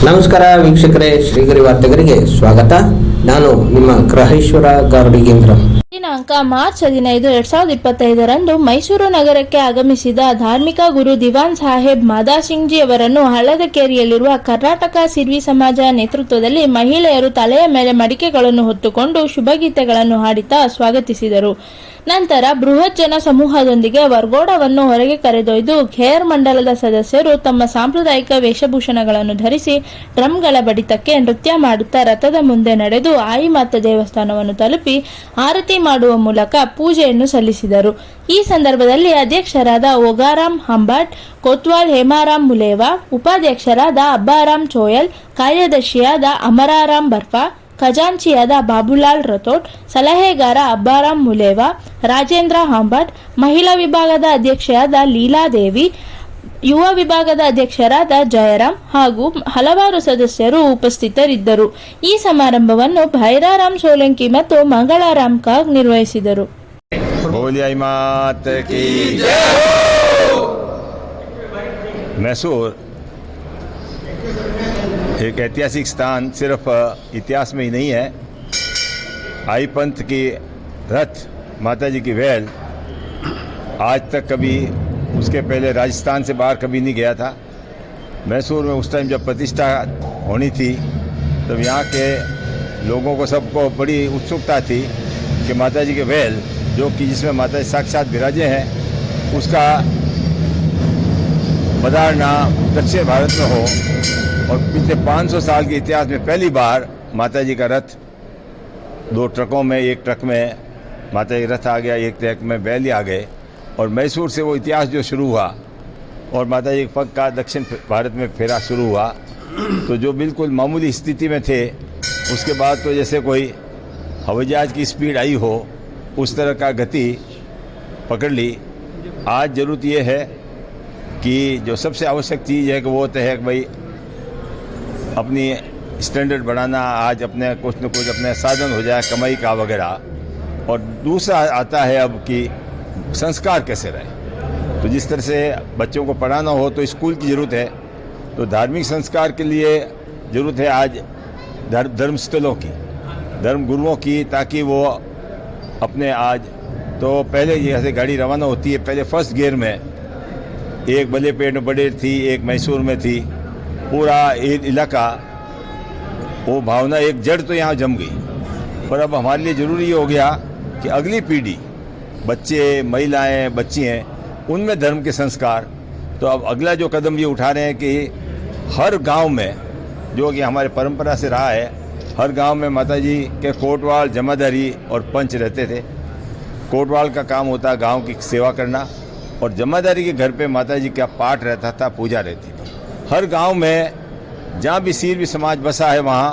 ನಮಸ್ಕಾರ ವೀಕ್ಷಕರೇ, ಶ್ರೀಗರಿ ವಾರ್ತೆಗರಿಗೆ ಸ್ವಾಗತ. ನಾನು ನಿಮ್ಮ ಗ್ರಹೇಶ್ವರ ಗಾರ್ಡಿಗೇಂದ್ರ. ದಿನಾಂಕ ಮಾರ್ಚ್ 15, 2025ರಂದು ಮೈಸೂರು ನಗರಕ್ಕೆ ಆಗಮಿಸಿದ ಧಾರ್ಮಿಕ ಗುರು ದಿವಾನ್ ಸಾಹೇಬ್ ಮಾದಾಸಿಂಗ್ಜಿ ಅವರನ್ನು ಹಳ್ಳದಕೇರಿಯಲ್ಲಿರುವ ಕರ್ನಾಟಕ ಸಿರ್ವಿ ಸಮಾಜ ನೇತೃತ್ವದಲ್ಲಿ ಮಹಿಳೆಯರು ತಲೆಯ ಮೇಲೆ ಮಡಿಕೆಗಳನ್ನು ಹೊತ್ತುಕೊಂಡು ಶುಭಗೀತೆಗಳನ್ನು ಹಾಡುತ್ತಾ ಸ್ವಾಗತಿಸಿದರು. ನಂತರ ಬೃಹತ್ ಜನ ಸಮೂಹದೊಂದಿಗೆ ವರ್ಗೋಡವನ್ನು ಹೊರಗೆ ಕರೆದೊಯ್ದು ಖೇರ್ ಮಂಡಲದ ಸದಸ್ಯರು ತಮ್ಮ ಸಾಂಪ್ರದಾಯಿಕ ವೇಷಭೂಷಣಗಳನ್ನು ಧರಿಸಿ ಡ್ರಮ್ಗಳ ಬಡಿತಕ್ಕೆ ನೃತ್ಯ ಮಾಡುತ್ತಾ ರಥದ ಮುಂದೆ ನಡೆದು ಆಯಿಮಾತ ದೇವಸ್ಥಾನವನ್ನು ತಲುಪಿ ಆರತಿ ಮಾಡುವ ಮೂಲಕ ಪೂಜೆಯನ್ನು ಸಲ್ಲಿಸಿದರು. ಈ ಸಂದರ್ಭದಲ್ಲಿ ಅಧ್ಯಕ್ಷರಾದ ಓಗಾರಾಮ್ ಹಂಬಾಟ್, ಕೊತ್ವಾಲ್ ಹೇಮಾರಾಮ್ ಮುಲೇವಾ, ಉಪಾಧ್ಯಕ್ಷರಾದ ಅಬ್ಬಾರಾಮ್ ಚೋಯಲ್, ಕಾರ್ಯದರ್ಶಿಯಾದ ಅಮರಾರಾಮ್ ಬರ್ಫಾ, ಖಜಾಂಚಿಯಾದ ಬಾಬುಲಾಲ್ ರಥೋಡ್, ಸಲಹೆಗಾರ ಅಬ್ಬಾರಾಮ್ ಮುಲೇವಾ, ರಾಜೇಂದ್ರ ಹಾಂಬಾಟ್, ಮಹಿಳಾ ವಿಭಾಗದ ಅಧ್ಯಕ್ಷೆಯಾದ ಲೀಲಾದೇವಿ, ಯುವ ವಿಭಾಗದ ಅಧ್ಯಕ್ಷರಾದ ಜಯರಾಮ್ ಹಾಗೂ ಹಲವಾರು ಸದಸ್ಯರು ಉಪಸ್ಥಿತರಿದ್ದರು. ಈ ಸಮಾರಂಭವನ್ನು ಭೈರಾರಾಮ್ ಸೋಲಂಕಿ ಮತ್ತು ಮಂಗಳಾರಾಮ್ ಕಾಗ್ ನಿರ್ವಹಿಸಿದರು. मैसूर एक ऐतिहासिक स्थान सिर्फ इतिहास में ही नहीं है. आई पंथ की रथ, माता जी की वेल आज तक कभी उसके पहले राजस्थान से बाहर कभी नहीं गया था. मैसूर में उस टाइम जब प्रतिष्ठा होनी थी तब यहाँ के लोगों को सबको बड़ी उत्सुकता थी कि माता जी के वेल जो कि जिसमें माता जी साक्षात विराजे हैं उसका पधारना दक्षिण भारत में हो. और पिछले 500 साल के इतिहास में पहली बार माता जी का रथ 2 ट्रकों में, एक ट्रक में माता जी रथ आ गया, एक ट्रक में बैल आ गए. और मैसूर से वो इतिहास जो शुरू हुआ और माता जी के पग का दक्षिण भारत में फेरा शुरू हुआ, तो जो बिल्कुल मामूली स्थिति में थे उसके बाद तो जैसे कोई हवाई जहाज की स्पीड आई हो उस तरह का गति पकड़ ली. आज ज़रूरत ये है कि जो सबसे आवश्यक चीज़ है कि वो तो है कि भाई अपनी स्टैंडर्ड बढ़ाना, आज अपने कुछ न कुछ अपने साधन हो जाए कमाई का वगैरह. और दूसरा आता है अब कि संस्कार कैसे रहे. तो जिस तरह से बच्चों को पढ़ाना हो तो स्कूल की ज़रूरत है, तो धार्मिक संस्कार के लिए ज़रूरत है आज धर्मस्थलों की, धर्म गुरुओं की, ताकि वो अपने आज तो पहले जैसे गाड़ी रवाना होती है पहले फर्स्ट गियर में एक बलेपेट में बड़ेर थी, एक मैसूर में थी, पूरा इलाका वो भावना एक जड़ तो यहाँ जम गई. पर अब हमारे लिए ज़रूरी हो गया कि अगली पीढ़ी, बच्चे, महिलाएं, बच्ची हैं, उनमें धर्म के संस्कार. तो अब अगला जो कदम ये उठा रहे हैं कि हर गांव में, जो कि हमारे परंपरा से रहा है, हर गांव में माता जी के कोटवाल, जमादारी और पंच रहते थे. कोटवाल का काम होता गांव की सेवा करना और जमादारी के घर पे माता जी का पाठ रहता था, पूजा रहती थी. हर गांव में जहाँ भी सिर्वी समाज बसा है वहाँ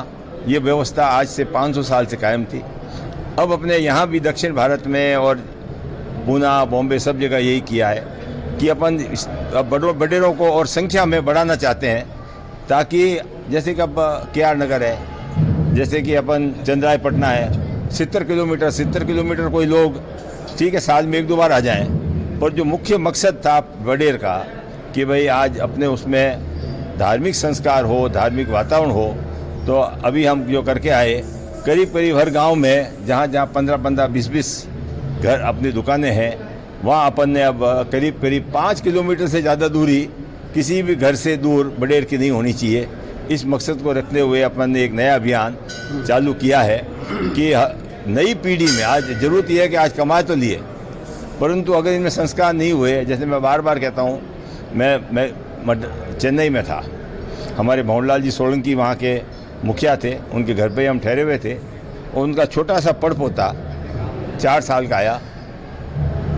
ये व्यवस्था आज से 500 साल से कायम थी. अब अपने यहाँ भी दक्षिण भारत में और पूना, बॉम्बे सब जगह यही किया है कि अपन बड़ेरों को और संख्या में बढ़ाना चाहते हैं, ताकि जैसे कि अब KR नगर है, जैसे कि अपन चंद्रायपटना है, 70 किलोमीटर कोई लोग ठीक है साल में 1-2 बार आ जाएं. पर जो मुख्य मकसद था बडेर का कि भाई आज अपने उसमें धार्मिक संस्कार हो, धार्मिक वातावरण हो, तो अभी हम जो करके आए करीब हर गांव में जहाँ 15-15, 20-20 घर अपनी दुकानें हैं, वहाँ अपन ने अब करीब 5 किलोमीटर से ज़्यादा दूरी किसी भी घर से दूर बडेर की नहीं होनी चाहिए. इस मकसद को रखते हुए अपन ने एक नया अभियान चालू किया है कि नई पीढ़ी में आज ज़रूरत यह है कि आज कमा तो लिए, परंतु अगर इनमें संस्कार नहीं हुए, जैसे मैं बार बार कहता हूँ, मैं चेन्नई में था, हमारे भवनलाल जी सोलंकी वहाँ के मुखिया थे, उनके घर पे हम ठहरे हुए थे. और उनका छोटा सा पड़पोता 4 साल का आया,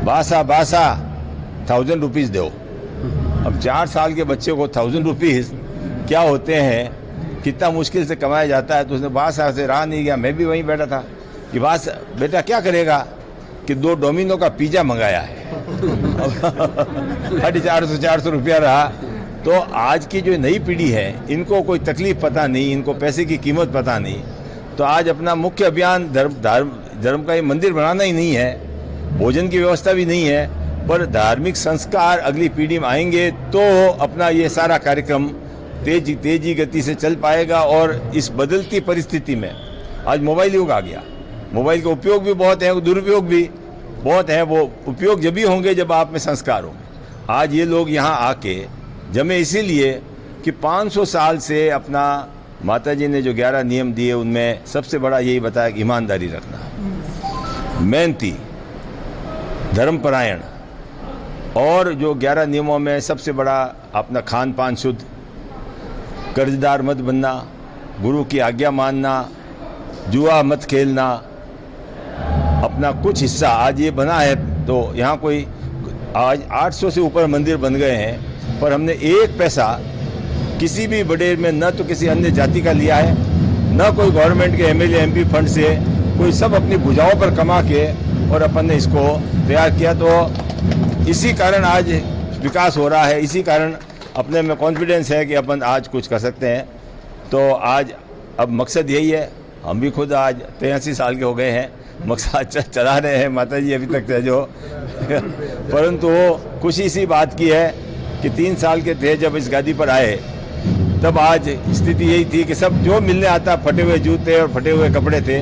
बासा 1000 रुपीज़ दो. अब 4 साल के बच्चे को 1000 रुपीज़ क्या होते हैं, कितना मुश्किल से कमाया जाता है. तो उसने बासा से रहा नहीं गया, मैं भी वहीं बैठा था कि बास बेटा क्या करेगा, कि 2 डोमिनो का पिज़्ज़ा मंगाया है. 450 रुपया रहा. तो आज की जो नई पीढ़ी है इनको कोई तकलीफ पता नहीं, इनको पैसे की कीमत पता नहीं. तो आज अपना मुख्य अभियान धर्म का ये मंदिर बनाना ही नहीं है, भोजन की व्यवस्था भी नहीं है, पर धार्मिक संस्कार अगली पीढ़ी में आएंगे तो अपना ये सारा कार्यक्रम तेजी गति से चल पाएगा। और इस बदलती परिस्थिति में आज मोबाइल युग आ गया। मोबाइल का उपयोग भी बहुत है, दुरुपयोग भी बहुत है। वो उपयोग जब भी होंगे जब आप में संस्कार होंगे। आज ये लोग यहाँ आके जमे इसीलिए कि 500 साल से अपना माता जी ने जो 11 नियम दिए उनमें सबसे बड़ा यही बताया कि ईमानदारी रखना, मेहनती, धर्मपरायण, और जो 11 नियमों में सबसे बड़ा अपना खान पान शुद्ध, कर्जदार मत बनना, गुरु की आज्ञा मानना, जुआ मत खेलना, अपना कुछ हिस्सा आज ये बना है। तो यहाँ कोई आज 800 से ऊपर मंदिर बन गए हैं, पर हमने एक पैसा किसी भी बड़े में न तो किसी अन्य जाति का लिया है, न कोई गवर्नमेंट के एमएलए एमपी फंड से, कोई सब अपनी भुजाओं पर कमा के और अपन ने इसको तैयार किया। तो इसी कारण आज विकास हो रहा है, इसी कारण अपने में कॉन्फिडेंस है कि अपन आज कुछ कर सकते हैं। तो आज अब मकसद यही है। हम भी खुद आज 83 साल के हो गए हैं, मकसद चला रहे हैं माता जी अभी तक थे जो परंतु वो खुशी सी बात की है कि 3 साल के थे जब इस गादी पर आए, तब आज स्थिति यही थी कि सब जो मिलने आता फटे हुए जूते और फटे हुए कपड़े थे।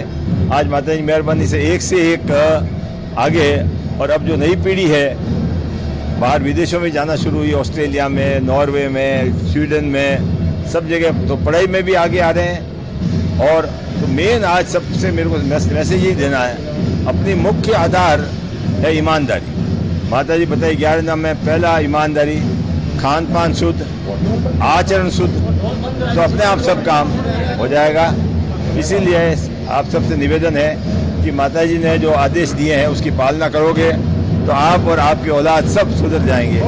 आज माता जी मेहरबानी से एक आगे, और अब जो नई पीढ़ी है बाहर विदेशों में जाना शुरू हुई, ऑस्ट्रेलिया में, नॉर्वे में, स्वीडन में, सब जगह तो पढ़ाई में भी आगे आ रहे हैं। और तो मेन आज सबसे मेरे को मैसेज यही देना है, अपनी मुख्य आधार है ईमानदारी। माता जी बताइए 11 नाम में पहला ईमानदारी, खान पान शुद्ध, आचरण शुद्ध, तो अपने आप सब काम हो जाएगा। इसीलिए आप सबसे निवेदन है कि माता जी ने जो आदेश दिए हैं उसकी पालना करोगे तो आप और आपकी औलाद सब सुधर जाएंगे।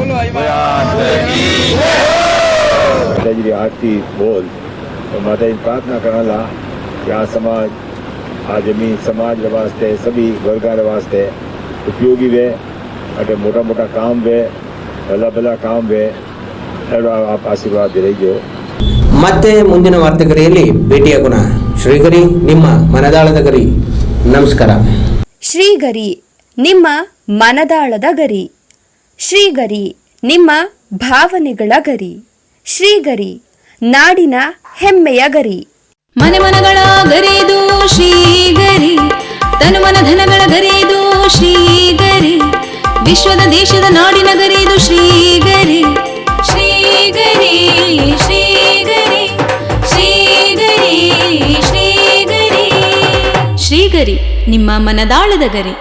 माता जी आरती बोल तो माता जी प्रार्थना करना ला कि आ समाज आ जमीन समाज वास्ते सभी वर्गार वास्ते उपयोगी वे, अटे मोटा मोटा काम वे, भला भला काम वे, आप आशीर्वाद दे रही। ಮತ್ತೆ ಮುಂದಿನ ವಾರ್ತೆಗರಿಯಲ್ಲಿ ಭೇಟಿಯಾಗೋಣ. ಶ್ರೀಗರಿ ನಿಮ್ಮ ಮನದಾಳದ ಗರಿ. ನಮಸ್ಕಾರ. ಶ್ರೀಗರಿ ನಿಮ್ಮ ಮನದಾಳದ ಗರಿ. ಶ್ರೀಗರಿ ನಿಮ್ಮ ಭಾವನೆಗಳ ಗರಿ. ಶ್ರೀಗರಿ ನಾಡಿನ ಹೆಮ್ಮೆಯ ಗರಿ. ಮನೆ ಮನಗಳ ಗರಿದು ಶ್ರೀಗರಿ, ತನು ಮನ ಧನಗಳ ಗರಿದು ಶ್ರೀಗರಿ, ವಿಶ್ವದ ದೇಶದ ನಾಡಿನ ಗರಿದು ಶ್ರೀಗರಿ. ಶ್ರೀಗರಿ ಶ್ರೀಗರಿ ಶ್ರೀಗರಿ ಶ್ರೀಗರಿ ಶ್ರೀಗರಿ ನಿಮ್ಮ ಮನದಾಳದ ಗರಿ.